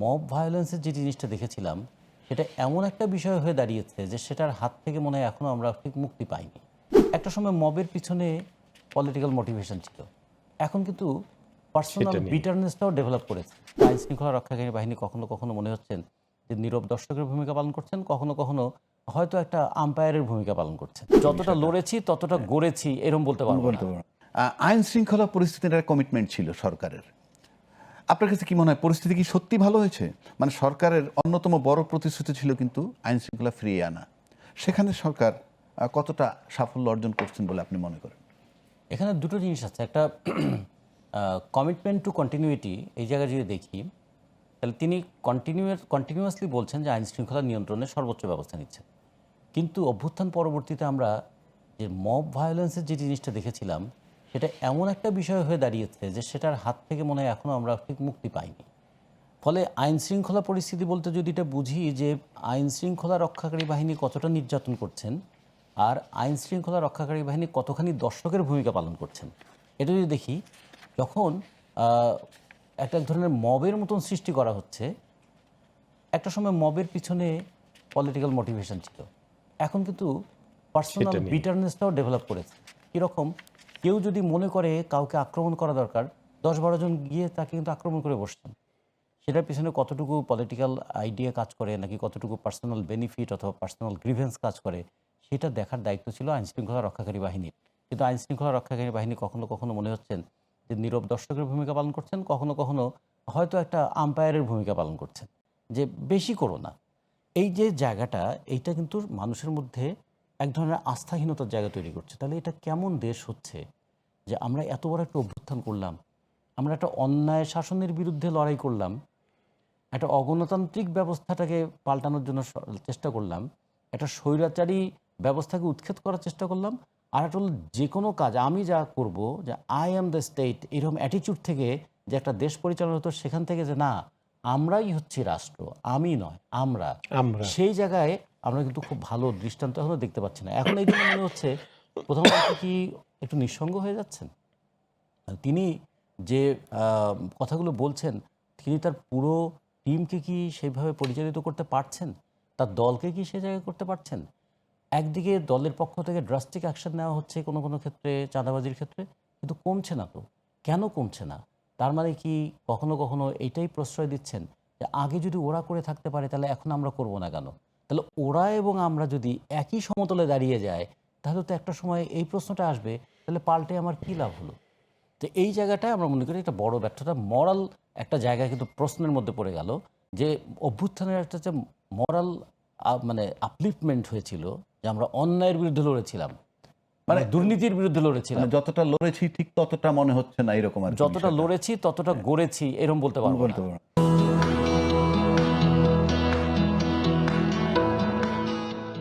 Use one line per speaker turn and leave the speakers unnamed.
Mob ভায়োলেন্সের যে জিনিসটা দেখেছিলাম সেটা এমন একটা বিষয় হয়ে দাঁড়িয়েছে যে সেটার হাত থেকে মনে হয় এখনও আমরা ঠিক মুক্তি পাইনি। একটা সময় মবের পিছনে পলিটিক্যাল মোটিভেশন ছিল, এখন কিন্তু পার্সোনাল
সেটা নেই।
বিটারনেসটাও ডেভেলপ করেছে। আইন শৃঙ্খলা রক্ষাকারী বাহিনী কখনো কখনো মনে হচ্ছেন যে নীরব দর্শকের ভূমিকা পালন করছেন, কখনো কখনো হয়তো একটা আম্পায়ারের ভূমিকা পালন করছেন। যতটা লড়েছি ততটা গড়েছি এরম বলতে পারবো না।
আইন শৃঙ্খলা পরিস্থিতির একটা কমিটমেন্ট ছিল সরকারের। আপনার কাছে কি মনে হয় পরিস্থিতি কি সত্যি ভালো হয়েছে? মানে সরকারের অন্যতম বড় প্রতিশ্রুতি ছিল কিন্তু আইন শৃঙ্খলা ফিরিয়ে আনা। সেখানে সরকার কতটা সাফল্য অর্জন করছেন বলে আপনি মনে করেন?
এখানে দুটো জিনিস আছে, একটা কমিটমেন্ট টু কন্টিনিউইটি। এই জায়গায় যদি দেখি তাহলে তিনি কন্টিনিউয়াসলি বলছেন যে আইন শৃঙ্খলা নিয়ন্ত্রণে সর্বোচ্চ ব্যবস্থা নিচ্ছেন, কিন্তু অভ্যুত্থান পরবর্তীতে আমরা যে মব ভায়োলেন্সের যে জিনিসটা দেখেছিলাম সেটা এমন একটা বিষয় হয়ে দাঁড়িয়েছে যে সেটার হাত থেকে মনে হয় এখনও আমরা ঠিক মুক্তি পাইনি। ফলে আইন শৃঙ্খলা পরিস্থিতি বলতে যদি এটা বুঝি যে আইন শৃঙ্খলা রক্ষাকারী বাহিনী কতটা নির্যাতন করছেন আর আইন শৃঙ্খলা রক্ষাকারী বাহিনী কতখানি দর্শকের ভূমিকা পালন করছেন, এটা যদি দেখি, যখন একটা ধরনের মবের মতন সৃষ্টি করা হচ্ছে, একটা সময় মবের পিছনে পলিটিক্যাল মোটিভেশন ছিল, এখন কিন্তু পার্সোনাল
সেটা নেই।
বিটারনেসটাও ডেভেলপ করেছে। কীরকম, কেউ যদি মনে করে কাউকে আক্রমণ করা দরকার, 10-12 জন গিয়ে তাকে কিন্তু আক্রমণ করে বসছেন। সেটার পিছনে কতটুকু পলিটিক্যাল আইডিয়া কাজ করে নাকি কতটুকু পার্সোনাল বেনিফিট অথবা পার্সোনাল গ্রিভেন্স কাজ করে, সেটা দেখার দায়িত্ব ছিল আইন শৃঙ্খলা রক্ষাকারী বাহিনীর। কিন্তু আইন শৃঙ্খলা রক্ষাকারী বাহিনী কখনো কখনো মনে হচ্ছেন যে নীরব দর্শকের ভূমিকা পালন করছেন, কখনো কখনো হয়তো একটা আম্পায়ারের ভূমিকা পালন করছেন, যে বেশি করো না। এই যে জায়গাটা, এইটা কিন্তু মানুষের মধ্যে এক ধরনের আস্থাহীনতার জায়গা তৈরি করছে। তাহলে এটা কেমন দেশ হচ্ছে যে আমরা এত বড় একটা অভ্যুত্থান করলাম, আমরা একটা অন্যায় শাসনের বিরুদ্ধে লড়াই করলাম, একটা অগণতান্ত্রিক ব্যবস্থাটাকে পাল্টানোর জন্য চেষ্টা করলাম, একটা স্বৈরাচারী ব্যবস্থাকে উৎখাত করার চেষ্টা করলাম, আর একটা হলো যে কোনো কাজ আমি যা করব, যে আই অ্যাম দ্য স্টেট, এরকম অ্যাটিচিউড থেকে যে একটা দেশ পরিচালনা হতো, সেখান থেকে যে না আমরাই হচ্ছি রাষ্ট্র, আমি নয় আমরা,
আমরা
সেই জায়গায় আমরা কিন্তু খুব ভালো দৃষ্টান্ত এখনো দেখতে পাচ্ছি না। এখন এই জন্য মনে হচ্ছে প্রধানমন্ত্রী কি একটু নিঃসঙ্গ হয়ে যাচ্ছেন? তিনি যে কথাগুলো বলছেন, তিনি তার পুরো টিমকে কি সেইভাবে পরিচালিত করতে পারছেন? তার দলকে কি সে জায়গায় করতে পারছেন? একদিকে দলের পক্ষ থেকে ড্রাস্টিক অ্যাকশন নেওয়া হচ্ছে কোনো কোনো ক্ষেত্রে, চাঁদাবাজির ক্ষেত্রে, কিন্তু কমছে না তো। কেন কমছে না? তার মানে কি কখনো কখনো এইটাই প্রশ্রয় দিচ্ছেন যে আগে যদি ওরা করে থাকতে পারে তাহলে এখন আমরা করব না কেন? তাহলে ওরা এবং আমরা যদি একই সমতলে দাঁড়িয়ে যায়, তাহলে তো একটা সময় এই প্রশ্নটা আসবে, তাহলে পাল্টে আমার কী লাভ হলো? তো এই জায়গাটায় আমরা মনে করি একটা বড় ব্যর্থতা, মরাল একটা জায়গায় কিন্তু প্রশ্নের মধ্যে পড়ে গেল, যে অভ্যুত্থানের একটা যে মরাল মানে আপলিফমেন্ট হয়েছিল, যে আমরা অন্যায়ের বিরুদ্ধে লড়েছিলাম, মানে দুর্নীতির বিরুদ্ধে লড়েছিলাম,
মানে যতটা লড়েছি ঠিক ততটা মনে হচ্ছে না, এরকম আর কি
যতটা
বিষয়টা।
লড়েছি ততটা গড়েছি এরম বলতে পারবো
বলতে
না।
পারবো না।